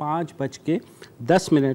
5:10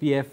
PF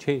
6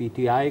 PTI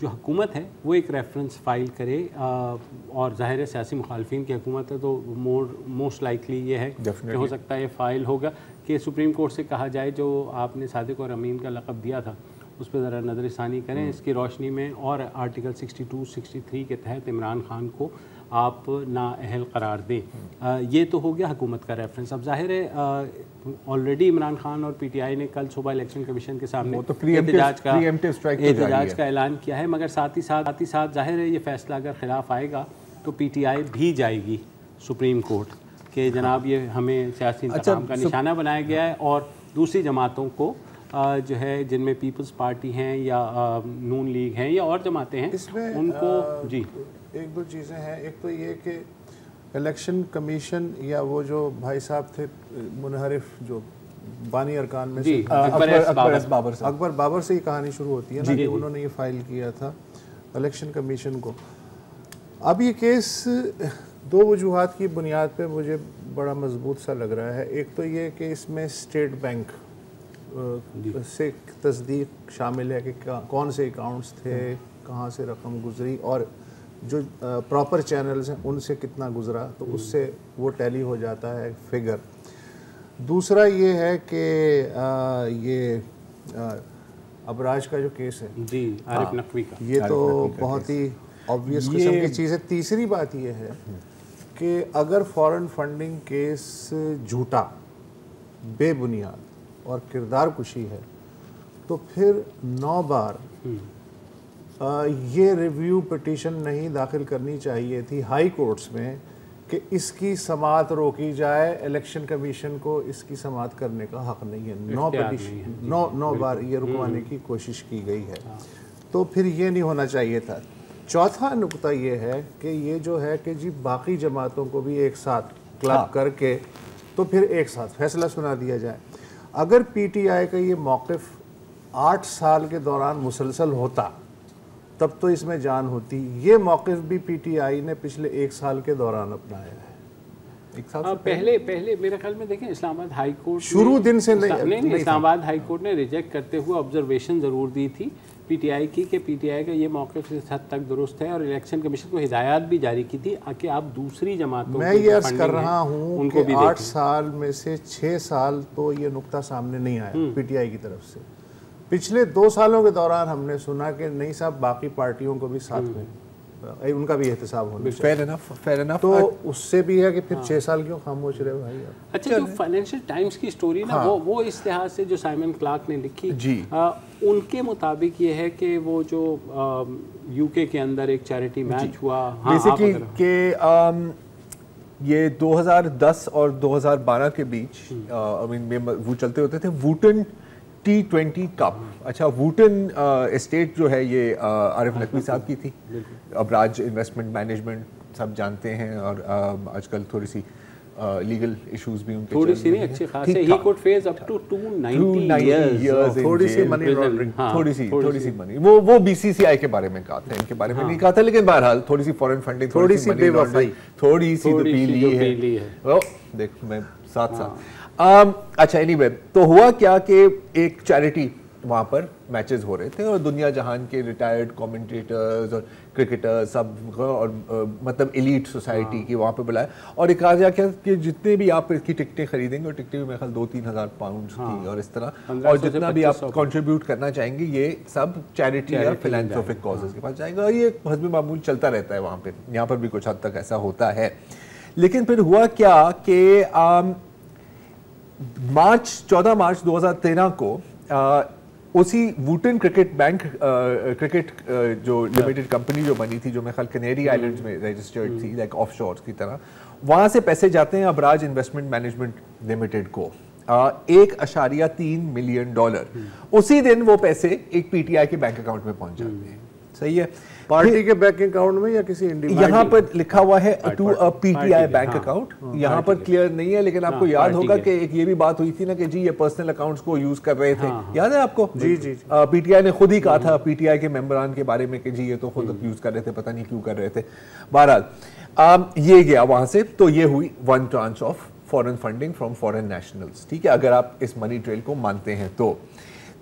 جو حکومت ہے وہ ایک ریفرنس فائل کرے، اور ظاہر سیاسی مخالفین کی حکومت ہے تو موسٹ لائکلی یہ ہے کہ ہو سکتا ہے یہ فائل ہوگا کہ سپریم کورٹ سے کہا جائے جو آپ نے صادق اور امین کا لقب دیا تھا اس پہ ذرا نظر ثانی کریں اس کی روشنی میں، اور آرٹیکل 62 63 کے تحت عمران خان کو آپ نااہل قرار دیں۔ یہ تو ہو گیا حکومت کا ریفرنس۔ اب ظاہر ہے آلریڈی عمران خان اور پی ٹی آئی نے کل صبح الیکشن کمیشن کے سامنے احتجاج کا اعلان کیا ہے، مگر ساتھ ہی ساتھ ظاہر ہے یہ فیصلہ اگر خلاف آئے گا تو پی ٹی آئی بھی جائے گی سپریم کورٹ کہ جناب یہ ہمیں سیاسی انتقام کا نشانہ بنایا گیا ہے، اور دوسری جماعتوں کو جو ہے جن میں پیپلز پارٹی ہیں یا نون لیگ ہیں یا اور جماعتیں ہیں ان کو جی ایک دو چیزیں ہیں۔ ایک تو یہ کہ الیکشن کمیشن یا وہ جو بھائی صاحب تھے منحرف جو بانی ارکان میں سے اکبر بابر سے ہی کہانی شروع ہوتی ہے نا کہ انہوں نے یہ فائل کیا تھا الیکشن کمیشن کو۔ اب یہ کیس دو وجوہات کی بنیاد پہ مجھے بڑا مضبوط سا لگ رہا ہے۔ ایک تو یہ کہ اس میں اسٹیٹ بینک سے تصدیق شامل ہے کہ کون سے اکاؤنٹس تھے، کہاں سے رقم گزری، اور جو پراپر چینلز ہیں ان سے کتنا گزرا، تو اس سے وہ ٹیلی ہو جاتا ہے فگر۔ دوسرا یہ ہے کہ یہ ابراج کا جو کیس ہے جی عارف نقوی کا، یہ تو بہت ہی آبویس قسم کی چیز ہے۔ تیسری بات یہ ہے کہ اگر فارن فنڈنگ کیس جھوٹا، بے بنیاد اور کردار کشی ہے تو پھر 9 بار یہ ریویو پٹیشن نہیں داخل کرنی چاہیے تھی ہائی کورٹس میں کہ اس کی سماعت روکی جائے، الیکشن کمیشن کو اس کی سماعت کرنے کا حق نہیں ہے۔ 9 بار یہ رکوانے کی کوشش کی گئی ہے، تو پھر یہ نہیں ہونا چاہیے تھا۔ چوتھا نقطہ یہ ہے کہ یہ جو ہے کہ جی باقی جماعتوں کو بھی ایک ساتھ کلب کر کے تو پھر ایک ساتھ فیصلہ سنا دیا جائے۔ اگر پی ٹی آئی کا یہ موقف 8 سال کے دوران مسلسل ہوتا تب تو اس میں جان ہوتی۔ یہ موقف بھی پی ٹی آئی نے پچھلے 1 سال کے دوران اپنایا ہے۔ پہلے میرے خیال میں دیکھیں اسلام آباد ہائی کورٹ شروع دن سے نہیں اسلام آباد ہائی کورٹ نے ریجیکٹ کرتے ہوئے آبزرویشن ضرور دی تھی پی ٹی آئی کی کہ پی ٹی آئی کا یہ موقف اس حد تک درست ہے، اور الیکشن کمیشن کو ہدایات بھی جاری کی تھی کہ آپ دوسری جماعتوں میں یہ عرض کر رہا ہوں کہ 8 سال میں سے 6 سال تو یہ نقطہ سامنے نہیں آیا پی ٹی آئی کی طرف سے۔ پچھلے 2 سالوں کے دوران ہم نے سنا کہ نہیں صاحب باقی پارٹیوں کو بھی ساتھ میں ان کا بھی احتساب ہونا چاہیے۔ فیر انف۔ تو اس سے بھی ہے کہ پھر 6 سال کیوں خاموش رہے بھائی آپ۔ اچھا جو فائنینشیل ٹائمز کی سٹوری نا وہ اس لحاظ سے جو سائمن کلارک نے لکھی ان کے مطابق یہ ہے کہ وہ جو یو کے اندر ایک چیریٹی میچ ہوا بیسیکلی کہ یہ 2010 اور 2012 کے بیچ وہ چلتے ہوتے تھے ووٹن T20 کپ۔ اچھا ووٹن اسٹیٹ جو ہے یہ عارف نقوی صاحب کی تھی، ابراج انویسٹمنٹ مینجمنٹ سب جانتے ہیں، اور آج کل تھوڑی سی لیگل ایشوز بھی ان کے تھوڑی سی نہیں اچھے خاصے ہی code phase up to 290 years, تھوڑی سی منی لانڈرنگ، تھوڑی سی منی وہ بی سی سی آئی کے بارے میں کہا تھا، ان کے بارے میں نہیں کہا تھا، لیکن بہرحال تھوڑی سی فورن فنڈنگ، تھوڑی سی بے وفائی، تھوڑی سی تو پی لی ہے۔ دیکھ میں ساتھ اچھا اینی وے تو ہوا کیا کہ ایک چیریٹی وہاں پر میچز ہو رہے تھے، اور دنیا جہان کے ریٹائرڈ کومنٹیٹرز اور کرکٹرز سب، اور مطلب ایلیٹ سوسائٹی کی وہاں پہ بلائے، اور ایک کہا کیا کہ جتنے بھی آپ اس کی ٹکٹیں خریدیں گے، اور ٹکٹیں میرے خیال 2-3 ہزار پاؤنڈز کی، اور اس طرح، اور جتنا بھی آپ کنٹریبیوٹ کرنا چاہیں گے یہ سب چیریٹی یا فلانتھروپک کازز کے پاس جائے گا، اور یہ حسب معمول چلتا رہتا ہے وہاں پہ، یہاں پر بھی کچھ حد تک ایسا ہوتا ہے۔ لیکن پھر ہوا کیا کہ 14 مارچ 2013 کو اسی ووٹن کرکٹ بینک کرکٹ جو لمیٹڈ کمپنی جو بنی تھی، جو میں خیال کنیری آئیلینڈز میں رجسٹرڈ تھی لائک آف شورز کی طرح، وہاں سے پیسے جاتے ہیں ابراج انویسٹمنٹ مینجمنٹ لمیٹڈ کو، $1.3 ملین۔ اسی دن وہ پیسے ایک پی ٹی آئی کے بینک اکاؤنٹ میں پہنچ جاتے ہیں۔ صحیح ہے، پارٹی کے بینک اکاؤنٹ میں یا کسی انڈیویجول؟ یہاں پر لکھا ہوا ہے to A P T I bank account, یہاں پر کلیئر نہیں ہے، لیکن آپ کو یاد ہوگا کہ ایک یہ بھی بات ہوئی تھی نا کہ جی یہ پرسنل اکاؤنٹس کو یوز کر رہے تھے، یاد ہے آپ کو؟ جی پی ٹی آئی نے خود ہی کہا تھا پی ٹی آئی کے ممبران کے بارے میں کہ جی یہ تو خود یوز کر رہے تھے، پتہ نہیں کیوں کر رہے تھے۔ بہرحال یہ گیا وہاں سے، تو یہ ہوئی 1 tranche of foreign funding from foreign nationals, ٹھیک ہے، اگر آپ اس منی ٹریل کو مانتے ہیں تو۔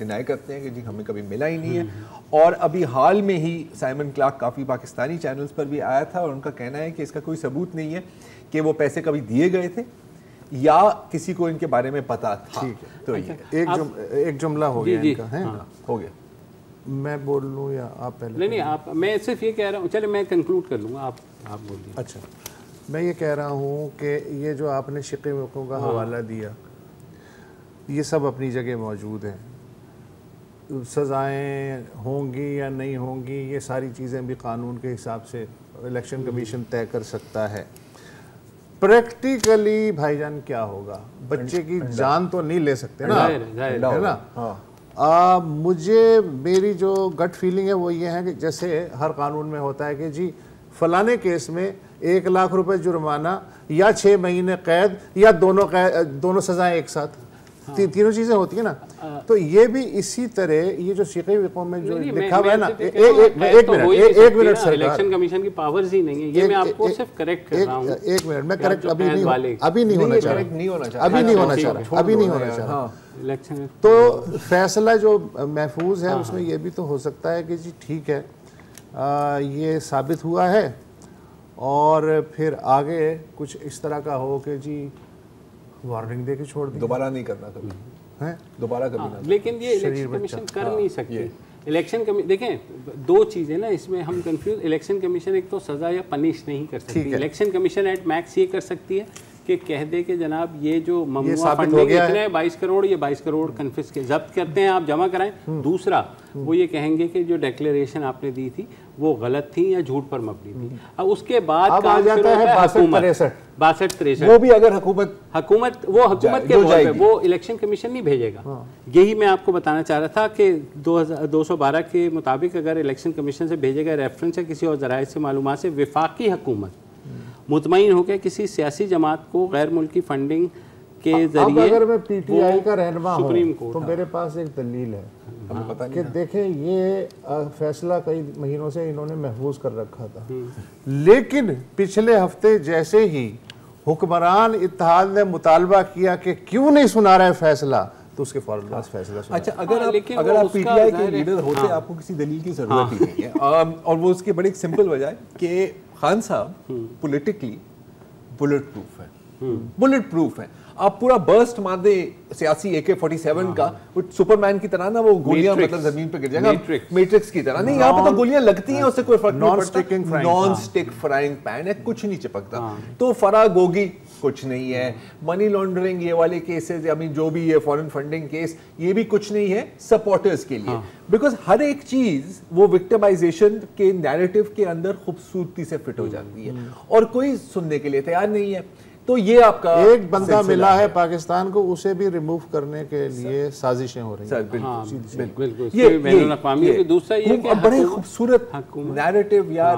ڈینائی کرتے ہیں کہ جی ہمیں کبھی ملا ہی نہیں ہے. اور ابھی حال میں ہی سائمن کلارک کافی پاکستانی چینلز پر بھی آیا تھا اور ان کا کہنا ہے کہ اس کا کوئی ثبوت نہیں ہے کہ وہ پیسے کبھی دیے گئے تھے یا کسی کو ان کے بارے میں پتا تھا. تو ایک جملہ ہو گیا ان کا ہے ہو گیا. میں بول لوں یا آپ پہلے؟ نہیں آپ، میں صرف یہ کہہ رہا ہوں، چلے میں کنکلوڈ کر لوں گا، آپ بولیے. اچھا، میں یہ کہہ رہا ہوں کہ یہ جو آپ نے شقی موقعوں کا حوالہ دیا یہ سب اپنی جگہ موجود ہیں. سزائیں ہوں گی یا نہیں ہوں گی یہ ساری چیزیں بھی قانون کے حساب سے الیکشن کمیشن طے کر سکتا ہے. پریکٹیکلی بھائی جان کیا ہوگا؟ بچے کی جان تو نہیں لے سکتے نا، ہے نا. مجھے میری جو گٹ فیلنگ ہے وہ یہ ہے کہ جیسے ہر قانون میں ہوتا ہے کہ جی فلانے کیس میں 1 لاکھ روپے جرمانہ یا 6 مہینے قید یا دونوں سزائیں ایک ساتھ، تینوں چیزیں ہوتی ہیں نا. تو یہ بھی اسی طرح یہ جو شقی وقوع میں جو لکھا ہوا ہے نا، ایک منٹ سر، الیکشن کمیشن کی پاورز ہی نہیں ہے، یہ میں آپ کو صرف کریکٹ کر رہا ہوں. ایک منٹ، میں کریکٹ ابھی نہیں ہونا چاہ رہا. تو فیصلہ جو محفوظ ہے اس میں یہ بھی تو ہو سکتا ہے کہ جی ٹھیک ہے یہ ثابت ہوا ہے اور پھر آگے کچھ اس طرح کا ہو کہ جی وارننگ دے کے چھوڑ دیں، دوبارہ نہیں کرنا کبھی، دوبارہ کبھی نہ. لیکن یہ الیکشن کمیشن کر نہیں سکتی. الیکشن کمیشن دیکھیں 2 چیزیں نا اس میں ہم کنفیوز. الیکشن کمیشن ایک تو سزا یا پنش نہیں کر سکتی. الیکشن کمیشن ایٹ میکس یہ کر سکتی ہے کہ کہہ دے کہ جناب یہ جو ممنوعہ فنڈنگ اتنے 22 کروڑ، یہ 22 کروڑ کنفس کے ضبط کرتے ہیں، آپ جمع کرائیں. دوسرا وہ یہ کہیں گے کہ جو ڈیکلیریشن آپ نے دی تھی وہ غلط تھی یا جھوٹ پر مبنی تھی. اب اس کے بعد آ جاتا ہے 62-63 وہ بھی اگر حکومت کے طور پہ وہ الیکشن کمیشن نہیں بھیجے گا. یہی میں آپ کو بتانا چاہ رہا تھا کہ 212 کے مطابق اگر الیکشن کمیشن سے بھیجے گئے ریفرنس یا کسی اور ذرائع سے معلومات سے وفاقی حکومت مطمئن ہو کے کسی سیاسی جماعت کو غیر ملکی فنڈنگ کے ذریعے، اگر میں پی ٹی آئی کا رہنما ہوں تو میرے پاس ایک دلیل ہے کہ دیکھیں یہ فیصلہ کئی مہینوں سے انہوں نے محفوظ کر رکھا تھا، لیکن پچھلے ہفتے جیسے ہی حکمران اتحاد نے مطالبہ کیا کہ کیوں نہیں سنا رہے فیصلہ، تو اس کے فوراً فیصلہ سنا. اچھا، اگر آپ پی ٹی آئی کے لیڈر ہوتے آپ کو کسی دلیل کی ضرورت ہی نہیں ہے، اور وہ اس کی بڑی سمپل وجہ ہے کہ خان صاحب پولیٹیکلی بلٹ پروف ہے. آپ پورا برسٹ مار دیں سیاسی AK-47 کا، سپرمین کی طرح نا وہ گولیاں مطلب زمین پہ گر جائے گا، میٹرکس کی طرح. نہیں، یہاں پہ تو گولیاں لگتی ہیں، اس سے کوئی فرق نہیں پڑتا. نان سٹک فرائنگ پین ہے، کچھ نہیں چپکتا. تو فراغ ہوگی کچھ نہیں ہے. منی لانڈرنگ یہ والے کیسز، جو بھی یہ فورن فنڈنگ کیس، یہ بھی کچھ نہیں ہے سپورٹرز کے لیے. بیکاز ہر ایک چیز وہ وکٹمائزیشن کے نیریٹو کے اندر خوبصورتی سے فٹ ہو جاتی ہے اور کوئی سننے کے لیے تیار نہیں ہے. تو یہ آپ کا ایک بندہ ملا ہے پاکستان کو، اسے بھی ریموو کرنے کے لیے سازشیں ہو رہی ہیں. یہ بین الاقوامی ہے. دوسرا یہ کہ بڑے خوبصورت نیریٹو یار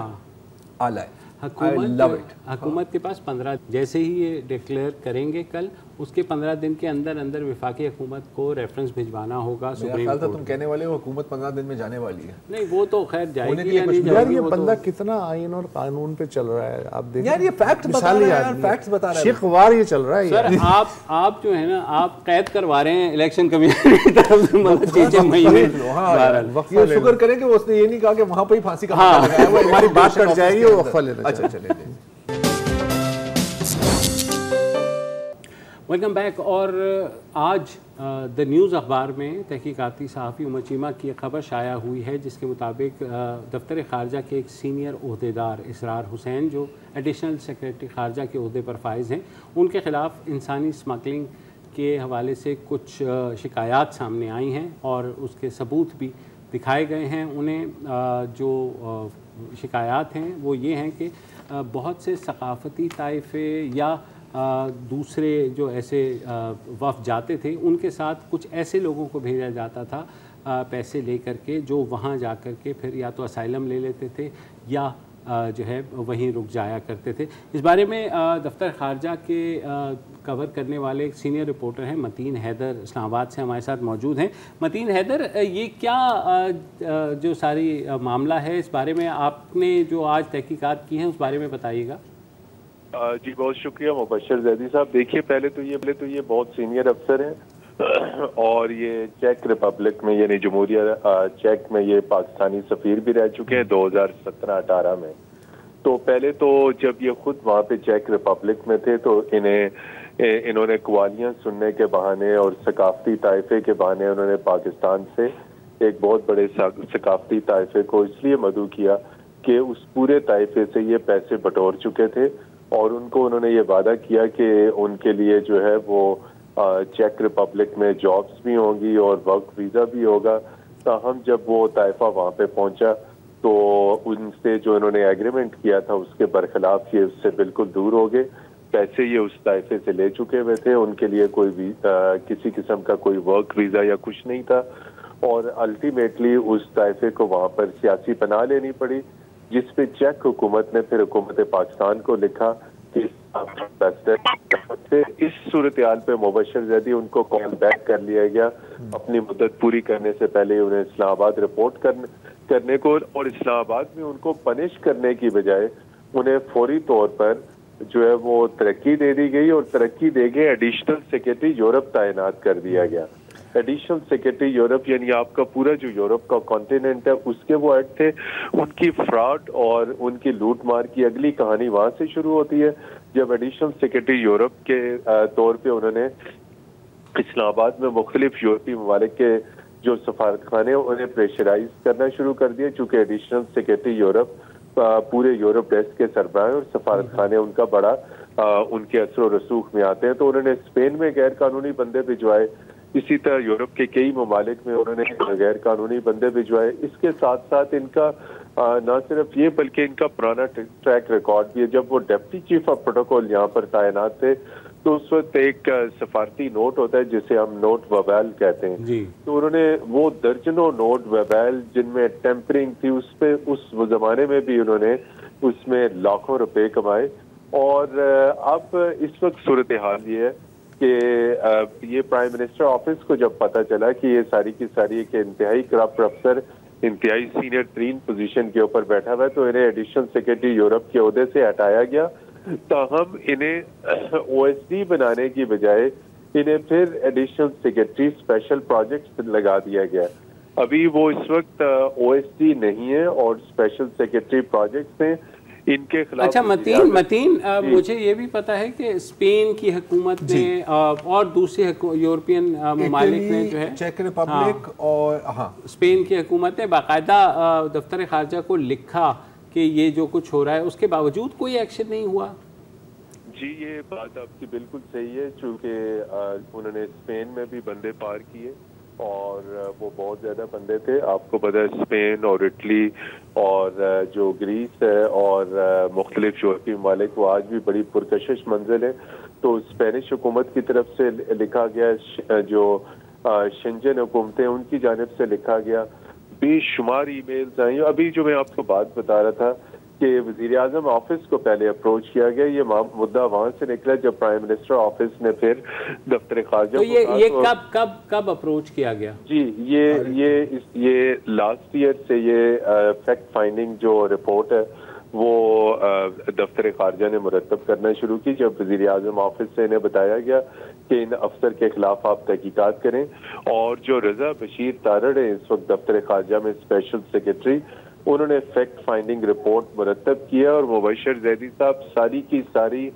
آلہ ہے. حکومت کے پاس 15 جیسے ہی یہ ڈکلیئر کریں گے کل، اس کے 15 دن کے اندر وفاقی حکومت کو ریفرنس بھجوانا ہوگا سپریم کورٹ. تم کہنے والے ہو حکومت 15 دن میں جانے والی ہے. نہیں وہ تو خیر جائے گی. یار یہ بندہ کتنا آئین اور قانون پہ چل رہا ہے، آپ دیکھیں. یار یہ فیکٹ بتا رہا ہے، شیخ وار یہ چل رہا ہے. سر آپ جو ہے نا آپ قید کروا رہے ہیں الیکشن کمیشن کی طرف سے 6 مہینے. یہ شکر کریں کہ اس نے یہ نہیں کہا کہ وہاں پہ ہی پھانسی کا پتہ لگایا ہوا ہے. ہماری بات کٹ جائے گی، وہ وقفہ لینا. اچھا چلیں. Welcome back. اور آج دا نیوز اخبار میں تحقیقاتی صحافی عمر چیمہ کی ایک خبر شائع ہوئی ہے جس کے مطابق دفتر خارجہ کے ایک سینئر عہدیدار اسرار حسین جو ایڈیشنل سیکریٹری خارجہ کے عہدے پر فائز ہیں، ان کے خلاف انسانی اسمگلنگ کے حوالے سے کچھ شکایات سامنے آئی ہیں اور اس کے ثبوت بھی دکھائے گئے ہیں. انہیں جو شکایات ہیں وہ یہ ہیں کہ بہت سے ثقافتی طائفے یا دوسرے جو ایسے وفد جاتے تھے ان کے ساتھ کچھ ایسے لوگوں کو بھیجا جاتا تھا پیسے لے کر کے، جو وہاں جا کر کے پھر یا تو اسائلم لے لیتے تھے یا جو ہے وہیں رک جایا کرتے تھے. اس بارے میں دفتر خارجہ کے کور کرنے والے ایک سینئر رپورٹر ہیں متین حیدر، اسلام آباد سے ہمارے ساتھ موجود ہیں. متین حیدر، یہ کیا جو ساری معاملہ ہے، اس بارے میں آپ نے جو آج تحقیقات کی ہیں اس بارے میں بتائیے گا. جی بہت شکریہ مبشر زیدی صاحب. دیکھیے پہلے تو یہ بہت سینئر افسر ہیں اور یہ چیک ریپبلک میں یعنی جمہوریہ چیک میں یہ پاکستانی سفیر بھی رہ چکے ہیں 2017-18 میں. تو پہلے تو جب یہ خود وہاں پہ چیک ریپبلک میں تھے تو انہوں نے قوالیاں سننے کے بہانے اور ثقافتی طائفے کے بہانے انہوں نے پاکستان سے ایک بہت بڑے ثقافتی طائفے کو اس لیے مدعو کیا کہ اس پورے طائفے سے یہ پیسے بٹور چکے تھے اور ان کو انہوں نے یہ وعدہ کیا کہ ان کے لیے جو ہے وہ چیک ریپبلک میں جابز بھی ہوں گی اور ورک ویزا بھی ہوگا. تاہم جب وہ طائفہ وہاں پہ پہنچا تو ان سے جو انہوں نے ایگریمنٹ کیا تھا اس کے برخلاف یہ اس سے بالکل دور ہو گئے. پیسے یہ اس طائفے سے لے چکے ہوئے تھے, ان کے لیے کوئی کسی قسم کا کوئی ورک ویزا یا کچھ نہیں تھا, اور الٹیمیٹلی اس طائفے کو وہاں پر سیاسی پناہ لینی پڑی, جس پہ چیک حکومت نے پھر حکومت پاکستان کو لکھا کہ اس صورتحال پہ مبشر زیدی ان کو کال بیک کر لیا گیا اپنی مدت پوری کرنے سے پہلے انہیں اسلام آباد رپورٹ کرنے کو, اور اسلام آباد میں ان کو پنش کرنے کی بجائے انہیں فوری طور پر جو ہے وہ ترقی دے دی گئی, اور ترقی دے کے ایڈیشنل سیکرٹری یورپ تعینات کر دیا گیا. ایڈیشنل سیکرٹری یورپ یعنی آپ کا پورا جو یورپ کا کانٹیننٹ ہے اس کے وہ ہیڈ تھے. ان کی فراڈ اور ان کی لوٹ مار کی اگلی کہانی وہاں سے شروع ہوتی ہے جب ایڈیشنل سیکرٹری یورپ کے طور پہ انہوں نے اسلام آباد میں مختلف یورپی ممالک کے جو سفارت خانے انہیں پریشرائز کرنا شروع کر دیا, چونکہ ایڈیشنل سیکرٹری یورپ پورے یورپ ڈیسک کے سربراہ اور سفارت خانے ان کا بڑا ان کے اثر و رسوخ میں آتے ہیں. تو انہوں نے اسپین میں غیر قانونی بندے بھجوائے, اسی طرح یورپ کے کئی ممالک میں انہوں نے غیر قانونی بندے بھجوائے. اس کے ساتھ ساتھ ان کا نہ صرف یہ بلکہ ان کا پرانا ٹریک ریکارڈ بھی ہے. جب وہ ڈپٹی چیف آف پروٹوکول یہاں پر تعینات تھے تو اس وقت ایک سفارتی نوٹ ہوتا ہے جسے ہم نوٹ ویبیل کہتے ہیں جی. تو انہوں نے وہ درجنوں نوٹ ویبیل جن میں ٹیمپرنگ تھی اس پہ اس زمانے میں بھی انہوں نے اس میں لاکھوں روپے کمائے. اور اب اس وقت صورتحال یہ ہے کہ یہ پرائم منسٹر آفس کو جب پتہ چلا کہ یہ ساری کی ساری ایک انتہائی کرپٹ افسر انتہائی سینئر ترین پوزیشن کے اوپر بیٹھا ہوا ہے تو انہیں ایڈیشنل سیکرٹری یورپ کے عہدے سے ہٹایا گیا. تاہم انہیں او ایس ڈی بنانے کی بجائے انہیں پھر ایڈیشنل سیکرٹری اسپیشل پروجیکٹس لگا دیا گیا. ابھی وہ اس وقت او ایس ڈی نہیں ہے اور اسپیشل سیکرٹری پروجیکٹس ہیں ان کے خلاف. اچھا متین مجھے یہ بھی پتا ہے کہ اسپین کی حکومت نے اور دوسری یورپین ممالک نے جو ہے چیک ریپبلک اور اسپین کی حکومت نے باقاعدہ دفتر خارجہ کو لکھا کہ یہ جو کچھ ہو رہا ہے, اس کے باوجود کوئی ایکشن نہیں ہوا. جی یہ بات آپ کی بالکل صحیح ہے, چونکہ انہوں نے اسپین میں بھی بندے پار کیے اور وہ بہت زیادہ بندے تھے. آپ کو پتہ ہے اسپین اور اٹلی اور جو گریس ہے اور مختلف یورپی ممالک وہ آج بھی بڑی پرکشش منزل ہے. تو اسپینش حکومت کی طرف سے لکھا گیا, جو شنجن حکومتیں ان کی جانب سے لکھا گیا, بے شمار ای میلز آئیں. ابھی جو میں آپ کو بات بتا رہا تھا کہ وزیر اعظم آفس کو پہلے اپروچ کیا گیا, یہ مدعا وہاں سے نکلا جب پرائم منسٹر آفس نے پھر دفتر خارجہ تو یہ کب اپروچ کیا گیا؟ جی یہ لاسٹ ایئر سے یہ فیکٹ فائنڈنگ جو رپورٹ ہے وہ دفتر خارجہ نے مرتب کرنا شروع کی. جب وزیر اعظم آفس سے انہیں بتایا گیا کہ ان افسر کے خلاف آپ تحقیقات کریں, اور جو رضا بشیر تارڑ ہیں اس وقت دفتر خارجہ میں اسپیشل سیکرٹری, انہوں نے فیکٹ فائنڈنگ رپورٹ مرتب کیا اور مبشر زیدی صاحب ساری کی ساری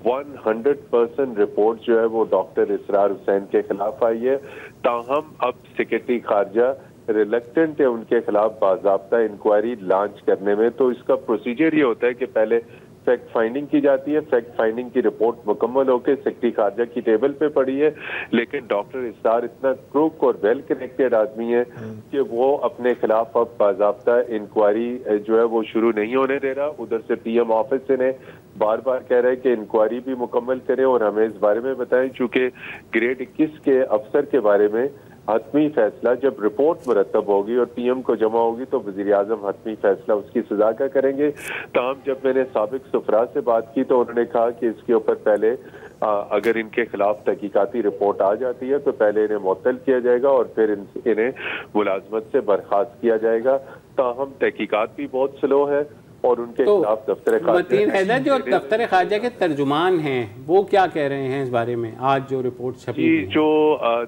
100% رپورٹ جو ہے وہ ڈاکٹر اسرار حسین کے خلاف آئی ہے. تاہم اب سیکرٹری خارجہ ریلیکٹنٹ ہے ان کے خلاف باضابطہ انکوائری لانچ کرنے میں. تو اس کا پروسیجر یہ ہوتا ہے کہ پہلے فیکٹ فائنڈنگ کی جاتی ہے, فیکٹ فائنڈنگ کی رپورٹ مکمل ہو کے سیکرٹری خارجہ کی ٹیبل پہ پڑی ہے, لیکن ڈاکٹر اسرار اتنا کروک اور ویل کنیکٹڈ آدمی ہے کہ وہ اپنے خلاف اب باضابطہ انکوائری جو ہے وہ شروع نہیں ہونے دے رہا. ادھر سے پی ایم آفس سے نے بار بار کہہ رہے کہ انکوائری بھی مکمل کریں اور ہمیں اس بارے میں بتائیں, چونکہ گریڈ 21 کے افسر کے بارے میں حتمی فیصلہ جب رپورٹ مرتب ہوگی اور پی ایم کو جمع ہوگی تو وزیر اعظم حتمی فیصلہ اس کی سزا کا کریں گے. تاہم جب میں نے سابق سفراء سے بات کی تو انہوں نے کہا کہ اس کے اوپر پہلے اگر ان کے خلاف تحقیقاتی رپورٹ آ جاتی ہے تو پہلے انہیں معطل کیا جائے گا اور پھر انہیں ملازمت سے برخاست کیا جائے گا. تاہم تحقیقات بھی بہت سلو ہے اور ان کے خلاف دفتر خارجہ جو دفتر خارجہ کے ترجمان ہیں وہ کیا کہہ رہے ہیں اس بارے میں؟ آج جو رپورٹ چھپی جی جو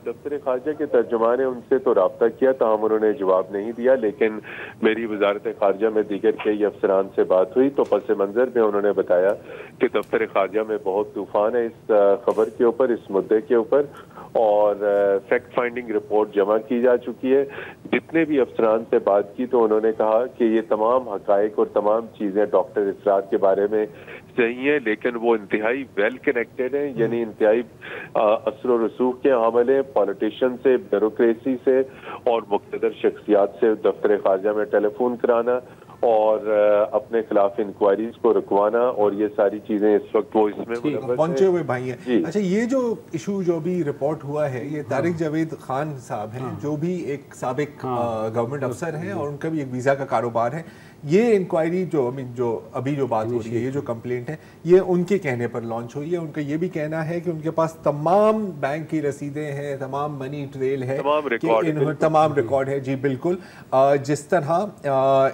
دفتر خارجہ کے ترجمان ہیں ان سے تو رابطہ کیا، تاہم انہوں نے جواب نہیں دیا، لیکن میری وزارت خارجہ میں دیگر کئی افسران سے بات ہوئی تو پس منظر میں انہوں نے بتایا کہ دفتر خارجہ میں بہت طوفان ہے اس خبر کے اوپر، اس مدعے کے اوپر، اور فیکٹ فائنڈنگ رپورٹ جمع کی جا چکی ہے۔ جتنے بھی افسران سے بات کی تو انہوں نے کہا کہ یہ تمام حقائق اور تمام چیزیں ڈاکٹر اسرار کے بارے میں صحیح ہیں، لیکن وہ انتہائی ویل کنیکٹڈ ہیں، یعنی انتہائی اثر و رسوخ کے حامل ہیں، پالیٹیشین سے، بیوروکریسی سے اور مقتدر شخصیات سے دفتر خارجہ میں ٹیلی فون کرانا اور اپنے خلاف انکوائریز کو رکوانا، اور یہ ساری چیزیں اس وقت وہ اس میں پہنچے ہوئے بھائی ہیں۔ اچھا یہ جو ایشو جو بھی رپورٹ ہوا ہے، یہ طارق جاوید خان صاحب ہیں جو بھی ایک سابق گورنمنٹ افسر ہیں اور ان کا بھی ایک ویزا کا کاروبار ہے، یہ انکوائری جو ابھی جو بات ہو رہی ہے، یہ جو کمپلینٹ ہے، یہ ان کے کہنے پر لانچ ہوئی ہے۔ ان کا یہ بھی کہنا ہے کہ ان کے پاس تمام بینک کی رسیدیں ہیں، تمام منی ٹریل ہے، تمام ریکارڈ ہے، جی بالکل، جس طرح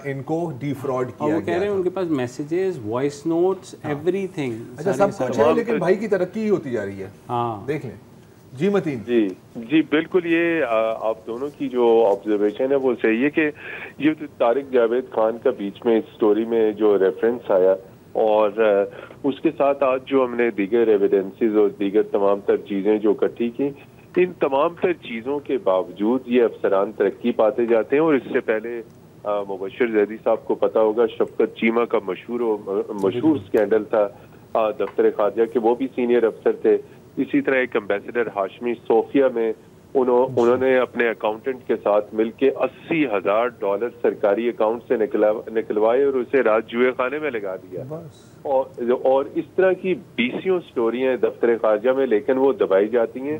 ان کو ڈی فراڈ کیا گیا۔ وہ کہہ رہے ہیں ان کے پاس میسیجز، وائس نوٹس، ایوری تھنگ، اچھا سب کچھ ہے، لیکن بھائی کی ترقی ہوتی جا رہی ہے، دیکھ لیں۔ جی متین جی بالکل، یہ آپ دونوں کی جو آبزرویشن ہے وہ صحیح ہے کہ یہ طارق جاوید خان کا بیچ میں اس سٹوری میں جو ریفرنس آیا، اور اس کے ساتھ آج جو ہم نے دیگر ایویڈنسز اور دیگر تمام تر چیزیں جو اکٹھی کی، ان تمام تر چیزوں کے باوجود یہ افسران ترقی پاتے جاتے ہیں۔ اور اس سے پہلے مبشر زیدی صاحب کو پتا ہوگا شفقت چیمہ کا مشہور سکینڈل تھا دفتر خارجہ کے، وہ بھی سینئر افسر تھے۔ اسی طرح ایک امبیسڈر ہاشمی صوفیہ میں انہوں نے اپنے اکاؤنٹنٹ کے ساتھ مل کے $80,000 سرکاری اکاؤنٹ سے نکلوائے اور اسے رات جوئے خانے میں لگا دیا، اور اس طرح کی 20 سٹوریاں ہیں دفتر خارجہ میں، لیکن وہ دبائی جاتی ہیں۔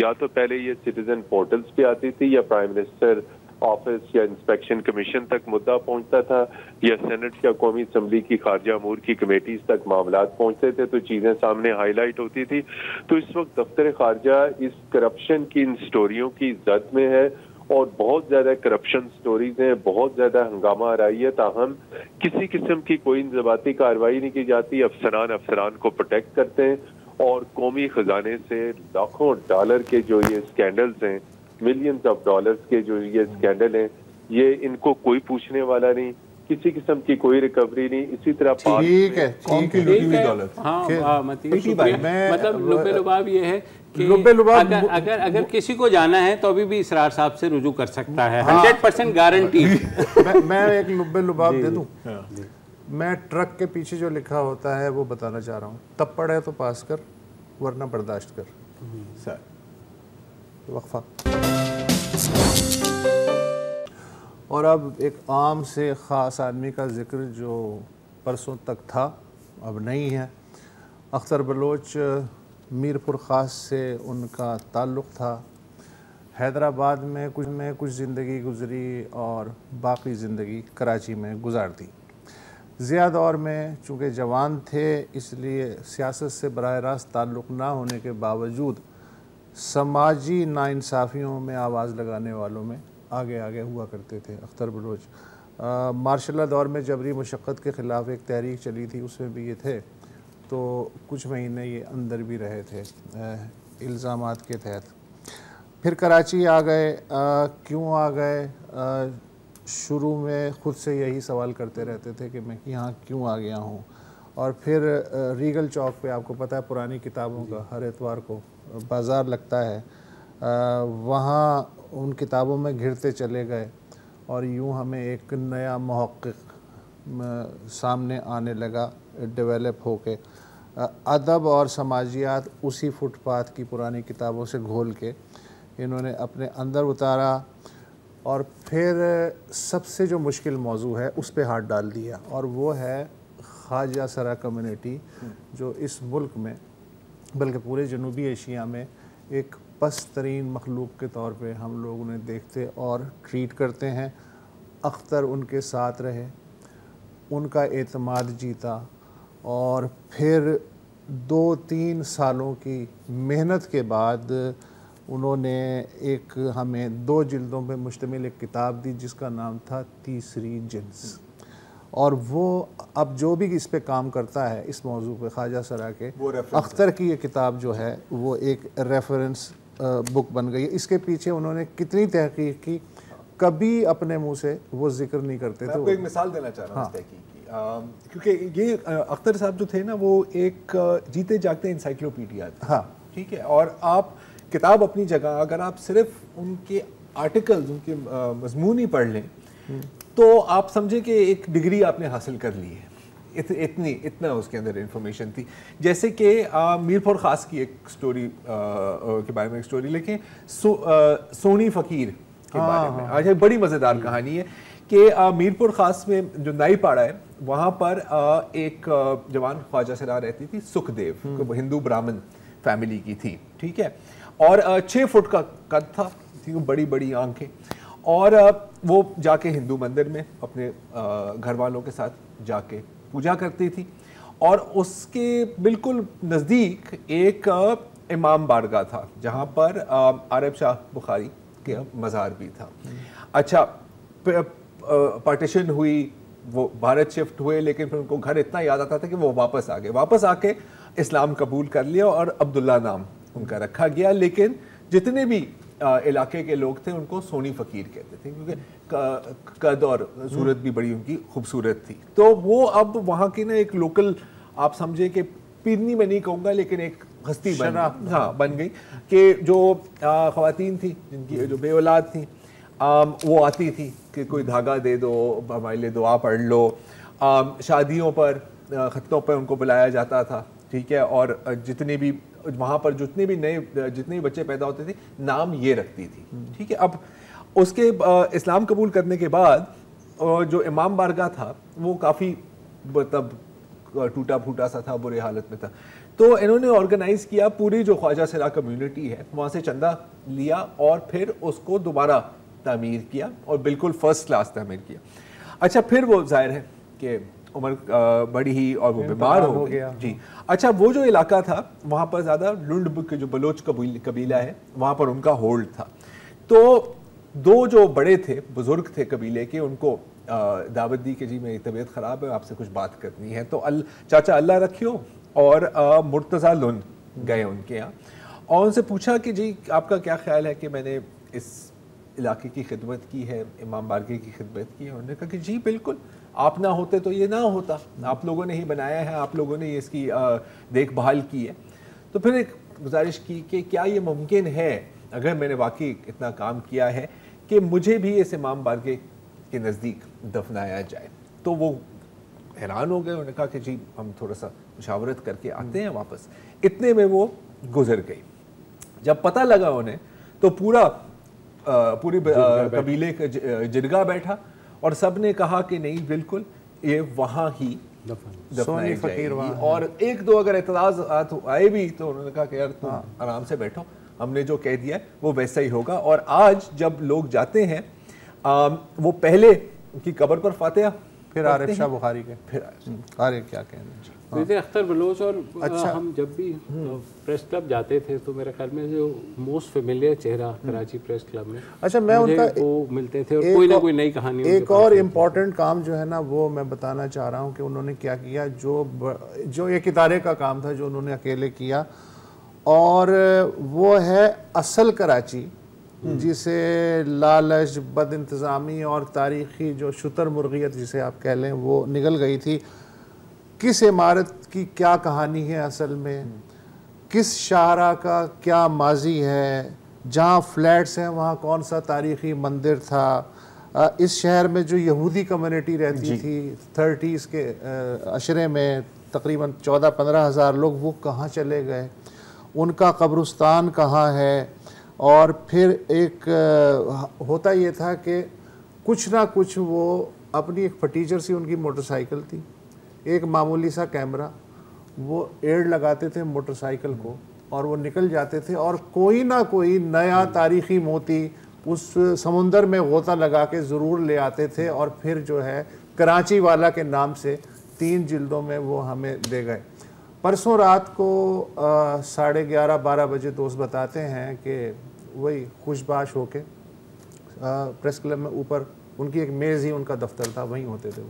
یا تو پہلے یہ سٹیزن پورٹلز پہ آتی تھی، یا پرائم منسٹر آفس یا انسپیکشن کمیشن تک مدعا پہنچتا تھا، یا سینٹ یا قومی اسمبلی کی خارجہ امور کی کمیٹیز تک معاملات پہنچتے تھے تو چیزیں سامنے ہائی لائٹ ہوتی تھی۔ تو اس وقت دفتر خارجہ اس کرپشن کی ان سٹوریوں کی زد میں ہے، اور بہت زیادہ کرپشن سٹوریز ہیں، بہت زیادہ ہنگامہ آرائی ہے، تاہم کسی قسم کی کوئی انضباطی کارروائی نہیں کی جاتی۔ افسران کو پروٹیکٹ کرتے ہیں، اور قومی خزانے سے لاکھوں ڈالر کے جو یہ اسکینڈلز ہیں، ملینز آف ڈالرز کے جو یہ اسکینڈل ہیں، یہ ان کو کوئی پوچھنے والا نہیں، کسی قسم کی کوئی ریکوری نہیں۔ اسی طرح مطلب لبے لباب یہ ہے کہ اگر کسی کو جانا ہے تو ابھی بھی اسرار صاحب سے رجوع کر سکتا ہے، 100% گارنٹی۔ میں ایک لبے لباب دے دوں، میں ٹرک کے پیچھے جو لکھا ہوتا ہے وہ بتانا چاہ رہا ہوں، تب پڑھے تو پاس کر ورنہ برداشت کر۔ سر وقفہ۔ اور اب ایک عام سے خاص آدمی کا ذکر جو پرسوں تک تھا اب نہیں ہے۔ اختر بلوچ میر پور خاص سے ان کا تعلق تھا، حیدرآباد میں کچھ زندگی گزری اور باقی زندگی کراچی میں گزار دی۔ ضیاء دور میں چونکہ جوان تھے اس لیے سیاست سے براہ راست تعلق نہ ہونے کے باوجود سماجی ناانصافیوں میں آواز لگانے والوں میں آگے ہوا کرتے تھے اختر بلوچ۔ مارشل لا دور میں جبری مشقت کے خلاف ایک تحریک چلی تھی، اس میں بھی یہ تھے، تو کچھ مہینے یہ اندر بھی رہے تھے الزامات کے تحت۔ پھر کراچی آ گئے۔ کیوں آ گئے؟ شروع میں خود سے یہی سوال کرتے رہتے تھے کہ میں یہاں کیوں آ گیا ہوں۔ اور پھر ریگل چوک پہ آپ کو پتہ ہے پرانی کتابوں کا ہر اتوار کو بازار لگتا ہے، وہاں ان کتابوں میں گھرتے چلے گئے، اور یوں ہمیں ایک نیا محقق سامنے آنے لگا ڈیولپ ہو کے۔ ادب اور سماجیات اسی فٹ پاتھ کی پرانی کتابوں سے گھول کے انہوں نے اپنے اندر اتارا، اور پھر سب سے جو مشکل موضوع ہے اس پہ ہاتھ ڈال دیا، اور وہ ہے خواجہ سرا کمیونٹی، جو اس ملک میں بلکہ پورے جنوبی ایشیا میں ایک پست ترین مخلوق کے طور پہ ہم لوگ انہیں دیکھتے اور ٹریٹ کرتے ہیں۔ اختر ان کے ساتھ رہے، ان کا اعتماد جیتا، اور پھر 2-3 سالوں کی محنت کے بعد انہوں نے ایک ہمیں 2 جلدوں پہ مشتمل ایک کتاب دی جس کا نام تھا تیسری جنس، اور وہ اب جو بھی اس پہ کام کرتا ہے اس موضوع پہ، خواجہ سرا کے اختر کی یہ کتاب جو ہے وہ ایک ریفرنس بک بن گئی ہے. اس کے پیچھے انہوں نے کتنی تحقیق کی، کبھی اپنے منہ سے وہ ذکر نہیں کرتے تھے. میں آپ کو ایک مثال دینا چاہ رہا ہوں اس تحقیق کی، کیونکہ یہ اختر صاحب جو تھے نا وہ ایک جیتے جاگتے انسائکلوپیڈیا تھے. ہاں ٹھیک ہے، اور آپ کتاب اپنی جگہ، اگر آپ صرف ان کے آرٹیکلز، ان کے مضمون ہی پڑھ لیں تو آپ سمجھیں کہ ایک ڈگری آپ نے حاصل کر لی ہے. اتنا اس کے اندر انفارمیشن تھی. جیسے کہ میر پور خاص کی ایک سٹوری کے بارے میں ایک سٹوری لکھیں، سونی فقیر کے بارے میں. آج ایک بڑی مزیدار کہانی ہے کہ میر پور خاص میں جو نائی پاڑا ہے وہاں پر ایک جوان خواجہ سرا رہتی تھی، سکھ دیو، وہ ہندو برامن فیملی کی تھی. ٹھیک ہے، اور 6 فٹ کا قد تھا، بڑی بڑی آنکھیں، اور وہ جا کے ہندو مندر میں اپنے گھر والوں کے ساتھ جا کے پوجا کرتی تھی. اور اس کے بالکل نزدیک ایک امام بارگاہ تھا جہاں پر عارف شاہ بخاری کے مزار بھی تھا. اچھا، پارٹیشن ہوئی، وہ بھارت شفٹ ہوئے، لیکن پھر ان کو گھر اتنا یاد آتا تھا کہ وہ واپس آ گئے. واپس آ کے اسلام قبول کر لیا اور عبداللہ نام ان کا رکھا گیا. لیکن جتنے بھی علاقے کے لوگ تھے ان کو سونی فقیر کہتے تھے، کیونکہ قد اور صورت بھی بڑی ان کی خوبصورت تھی. تو وہ اب وہاں کی نا ایک لوکل، آپ سمجھے کہ پیرنی میں نہیں کہوں گا لیکن ایک ہستی بن گئی کہ جو خواتین تھیں جن کی جو بے اولاد تھیں وہ آتی تھی کہ کوئی دھاگا دے دو، ہمارے لیے دعا پڑھ لو. شادیوں پر، خطوں پر ان کو بلایا جاتا تھا. ٹھیک ہے، اور جتنے بھی وہاں پر جتنے بھی بچے پیدا ہوتے تھے نام یہ رکھتی تھی. ٹھیک ہے، اب اس کے اسلام قبول کرنے کے بعد جو امام بارگاہ تھا وہ کافی مطلب ٹوٹا پھوٹا سا تھا، برے حالت میں تھا. تو انہوں نے آرگنائز کیا، پوری جو خواجہ سرا کمیونٹی ہے وہاں سے چندہ لیا اور پھر اس کو دوبارہ تعمیر کیا، اور بالکل فرسٹ کلاس تعمیر کیا. اچھا، پھر وہ ظاہر ہے کہ عمر بڑی ہی اور وہ بیمار ہو گیا. جی اچھا، وہ جو علاقہ تھا وہاں پر زیادہ لنڈ کے جو بلوچ قبیلہ ہے وہاں پر ان کا ہولڈ تھا. تو 2 جو بڑے تھے، بزرگ تھے قبیلے کے، ان کو دعوت دی کہ جی میری طبیعت خراب ہے، آپ سے کچھ بات کرنی ہے. تو چاچا اللہ رکھیو اور مرتضیٰ لن گئے ان کے یہاں اور ان سے پوچھا کہ جی آپ کا کیا خیال ہے کہ میں نے اس علاقے کی خدمت کی ہے، امام بارگاہ کی خدمت کی ہے. انہوں نے کہا کہ جی بالکل، آپ نہ ہوتے تو یہ نہ ہوتا، آپ لوگوں نے ہی بنایا ہے، آپ لوگوں نے اس کی دیکھ بھال کی ہے. تو پھر ایک گزارش کی کہ کیا یہ ممکن ہے اگر میں نے واقعی اتنا کام کیا ہے کہ مجھے بھی اس امام بارگاہ کے نزدیک دفنایا جائے. تو وہ حیران ہو گئے. انہوں نے کہا کہ جی ہم تھوڑا سا مشاورت کر کے آتے ہیں واپس. اتنے میں وہ گزر گئی. جب پتہ لگا انہیں تو پوری قبیلے کا جرگہ بیٹھا اور سب نے کہا کہ نہیں بالکل یہ وہاں ہی دفنائی جائے گی. اور 1-2 اگر اعتراضات آئے بھی تو انہوں نے کہا کہ یار تم آرام سے بیٹھو، ہم نے جو کہہ دیا ہے وہ ویسا ہی ہوگا. اور آج جب لوگ جاتے ہیں وہ پہلے ان کی قبر پر فاتحہ، پھر عارف شاہ بخاری کے، پھر عارف کیا کہنا ہے اختر بلوچ. اور ہم جب بھی پریس کلب جاتے تھے تو میرے خیال میں جو موسٹ فیملیئر چہرہ کراچی پریس کلب میں، اچھا میں ان کا وہ ملتے تھے اور کوئی نہ کوئی نئی کہانی. ایک اور امپورٹنٹ کام جو ہے نا وہ میں بتانا چاہ رہا ہوں کہ انہوں نے کیا کیا، جو ایک ادارے کا کام تھا جو انہوں نے اکیلے کیا، اور وہ ہے اصل کراچی، جسے لالچ، بد انتظامی اور تاریخی جو شتر مرغیت جسے آپ کہہ لیں وہ نگل گئی تھی. کس عمارت کی کیا کہانی ہے اصل میں، کس شاہراہ کا کیا ماضی ہے، جہاں فلیٹس ہیں وہاں کون سا تاریخی مندر تھا. اس شہر میں جو یہودی کمیونٹی رہتی تھی 30s کے عشرے میں تقریباً 14-15 ہزار لوگ، وہ کہاں چلے گئے، ان کا قبرستان کہاں ہے. اور پھر ایک ہوتا یہ تھا کہ کچھ نہ کچھ وہ اپنی ایک پھٹیچر سی ان کی موٹر سائیکل تھی، ایک معمولی سا کیمرہ، وہ ایڈ لگاتے تھے موٹر سائیکل کو اور وہ نکل جاتے تھے اور کوئی نہ کوئی نیا تاریخی موتی اس سمندر میں غوطہ لگا کے ضرور لے آتے تھے. اور پھر جو ہے کراچی والا کے نام سے 3 جلدوں میں وہ ہمیں دے گئے. پرسوں رات کو 11:30-12 بجے دوست بتاتے ہیں کہ وہی خوش باش ہو کے پریس کلب میں اوپر ان کی ایک میز ہی ان کا دفتر تھا، وہیں ہوتے تھے وہ.